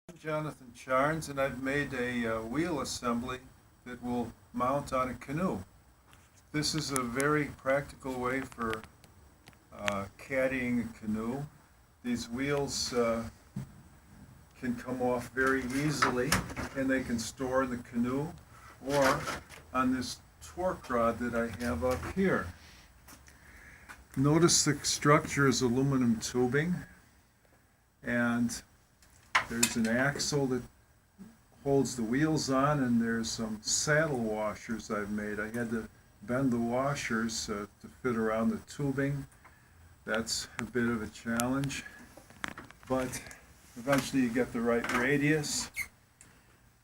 I'm Jonathan Charnes, and I've made a wheel assembly that will mount on a canoe. This is a very practical way for caddying a canoe. These wheels can come off very easily, and they can store in the canoe or on this torque rod that I have up here. Notice the structure is aluminum tubing, and there's an axle that holds the wheels on, and there's some saddle washers I've made. I had to bend the washers to fit around the tubing. That's a bit of a challenge, but eventually you get the right radius.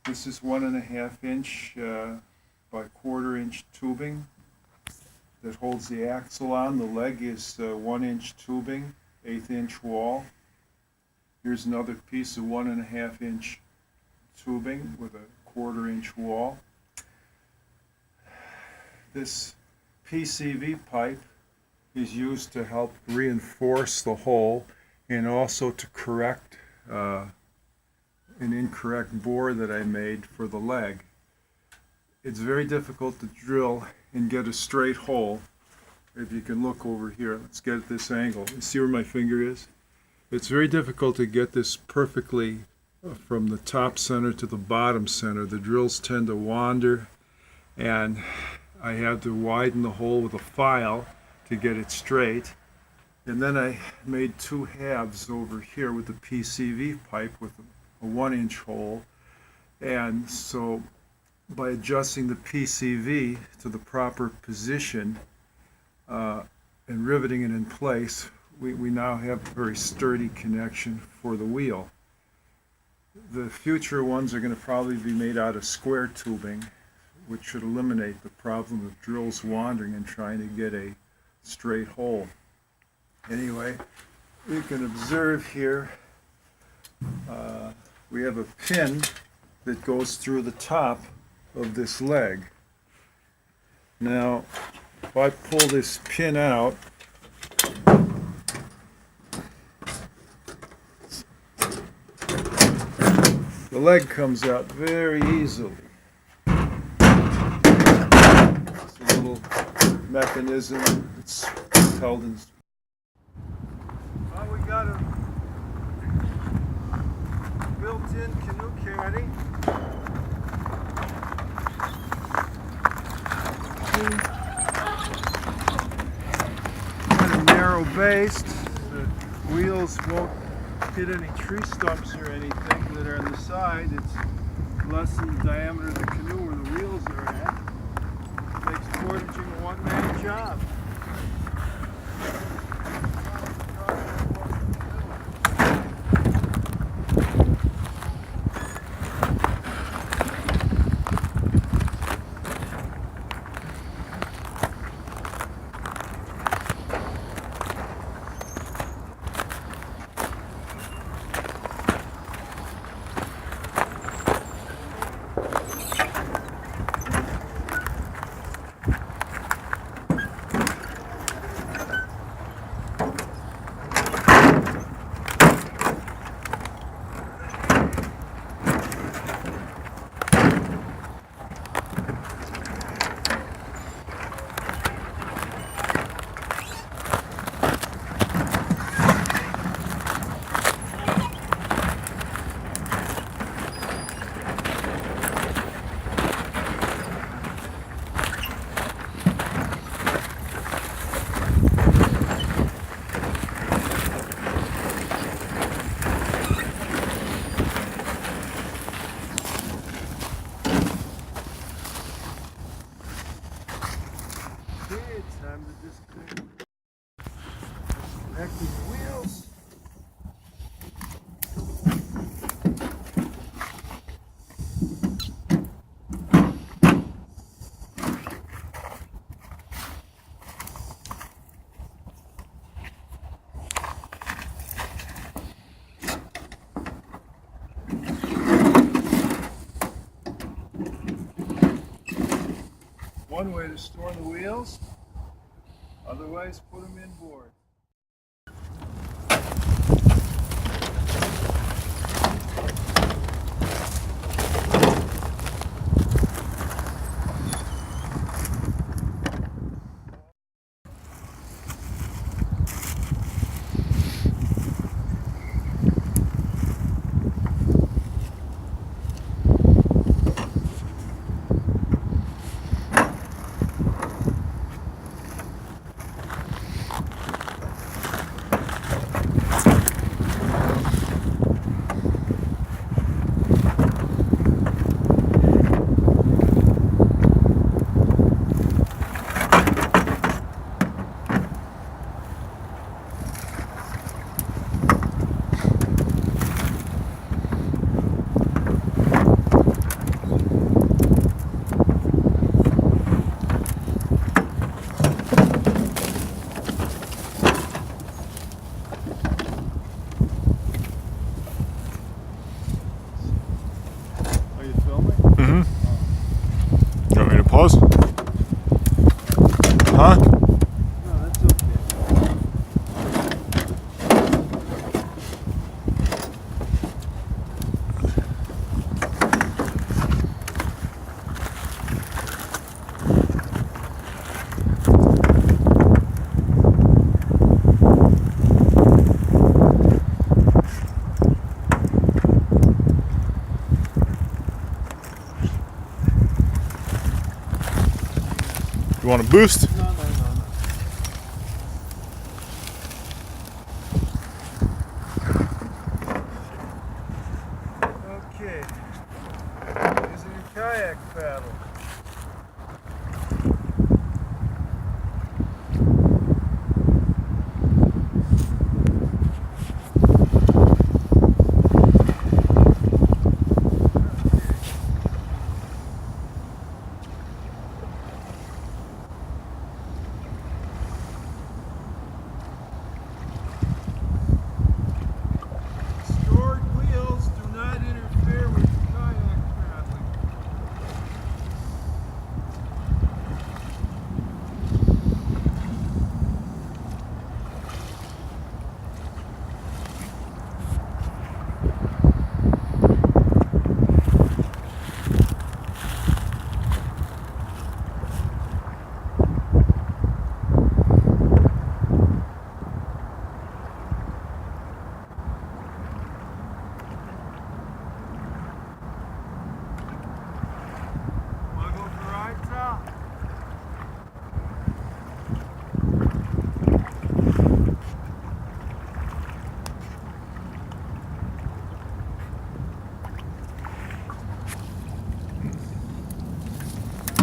This is 1.5 inch by 1/4 inch tubing that holds the axle on. The leg is 1 inch tubing, 1/8 inch wall. Here's another piece of 1.5 inch tubing with a 1/4 inch wall. This PCV pipe is used to help reinforce the hole and also to correct an incorrect bore that I made for the leg. It's very difficult to drill and get a straight hole. If you can look over here, let's get at this angle. You see where my finger is? It's very difficult to get this perfectly from the top center to the bottom center. The drills tend to wander, and I have to widen the hole with a file to get it straight. And then I made 2 halves over here with the PCV pipe with a 1 inch hole. And so by adjusting the PCV to the proper position and riveting it in place, we now have a very sturdy connection for the wheel. The future ones are going to probably be made out of square tubing, which should eliminate the problem of drills wandering and trying to get a straight hole. Anyway, you can observe here we have a pin that goes through the top of this leg. Now, if I pull this pin out, the leg comes out very easily. It's a little mechanism that's held in. Well, we got a built-in Canoe Caddy. Kind of narrow based. The wheels won't hit any tree stumps or anything that are on the side. It's less than the diameter of the canoe where the wheels are at. It makes portaging a one-man job. It's time to disconnect these wheels. One way to store the wheels, otherwise put them inboard. You want to boost? No. Okay. Using your kayak paddle. Stored wheels do not interfere with kayak paddling. Wanna go for a ride, Sal?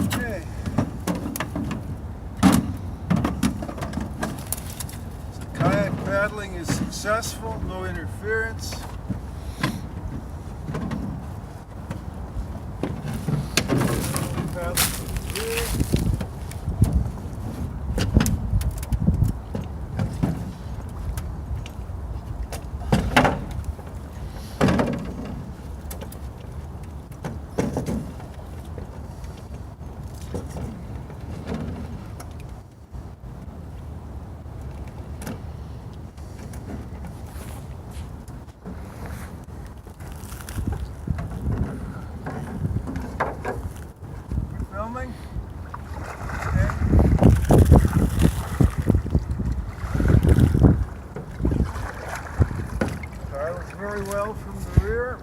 Okay. So kayak paddling is successful, no interference. Paddle from here. Filming. Okay. Car looks very well from the rear.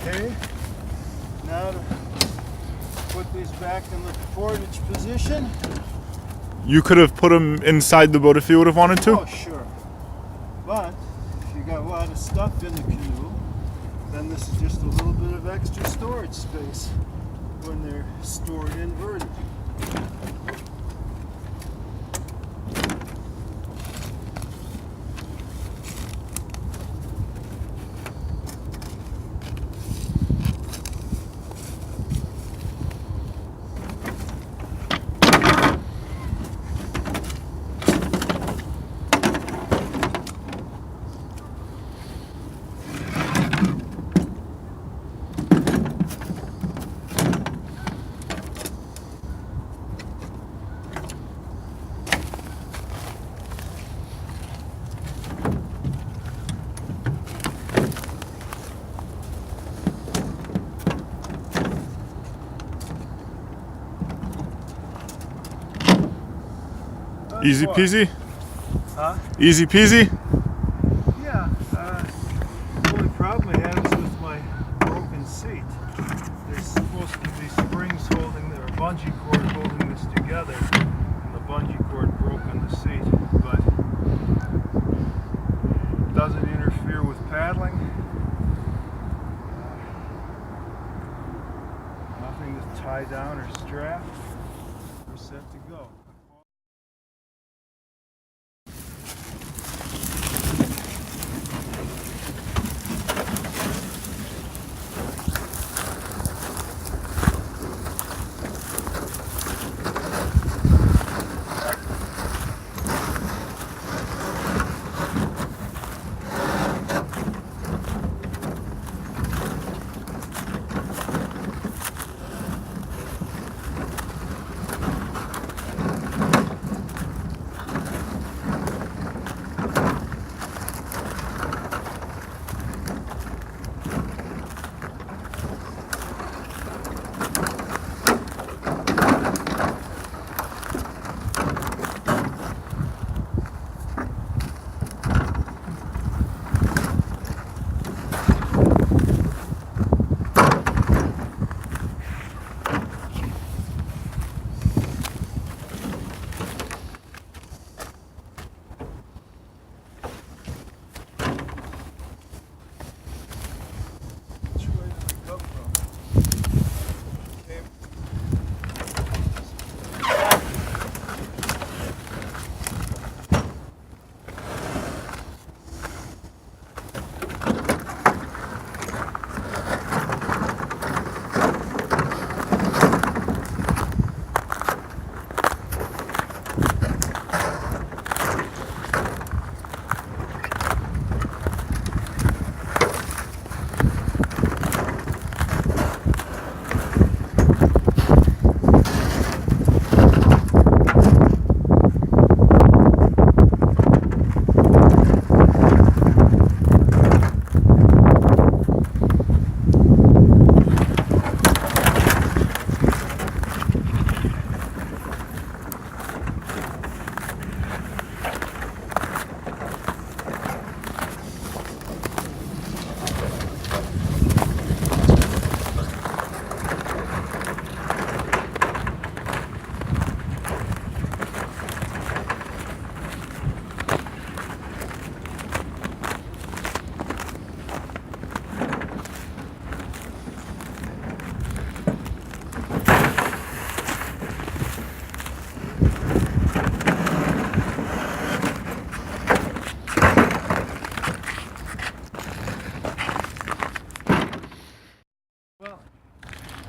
Okay, now to put these back in the portage position. You could have put them inside the boat if you would have wanted to. Oh, sure. But if you got a lot of stuff in the canoe, then this is just a little bit of extra storage space when they're stored inverted. Easy what? peasy? Huh? Easy peasy? Yeah. The only problem I had is with my broken seat. There's supposed to be springs holding, or a bungee cord holding this together, and the bungee cord broke on the seat, but it doesn't interfere with paddling. Nothing to tie down or strap. We're set to go.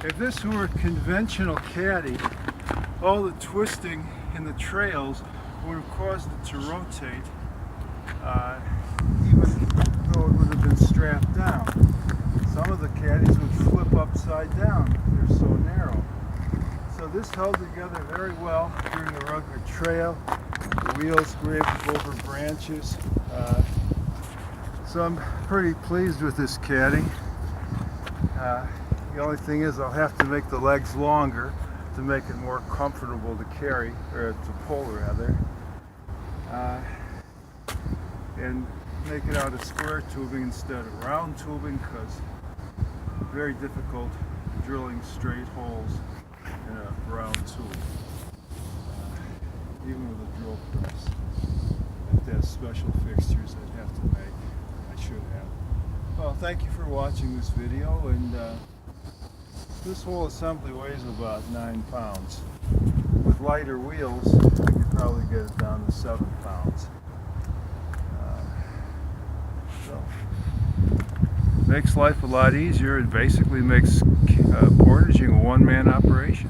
If this were a conventional caddy, all the twisting in the trails would have caused it to rotate, even though it would have been strapped down. Some of the caddies would flip upside down. They're so narrow. So this held together very well during the rugged trail. The wheels were able to go over branches. So I'm pretty pleased with this caddy. The only thing is I'll have to make the legs longer to make it more comfortable to carry, or to pull rather, and make it out of square tubing instead of round tubing, because it's very difficult drilling straight holes in a round tube, even with a drill press. If there's special fixtures I'd have to make, I should have. Well, thank you for watching this video, and this whole assembly weighs about 9 pounds. With lighter wheels, you could probably get it down to 7 pounds. So, makes life a lot easier. It basically makes portaging a one-man operation.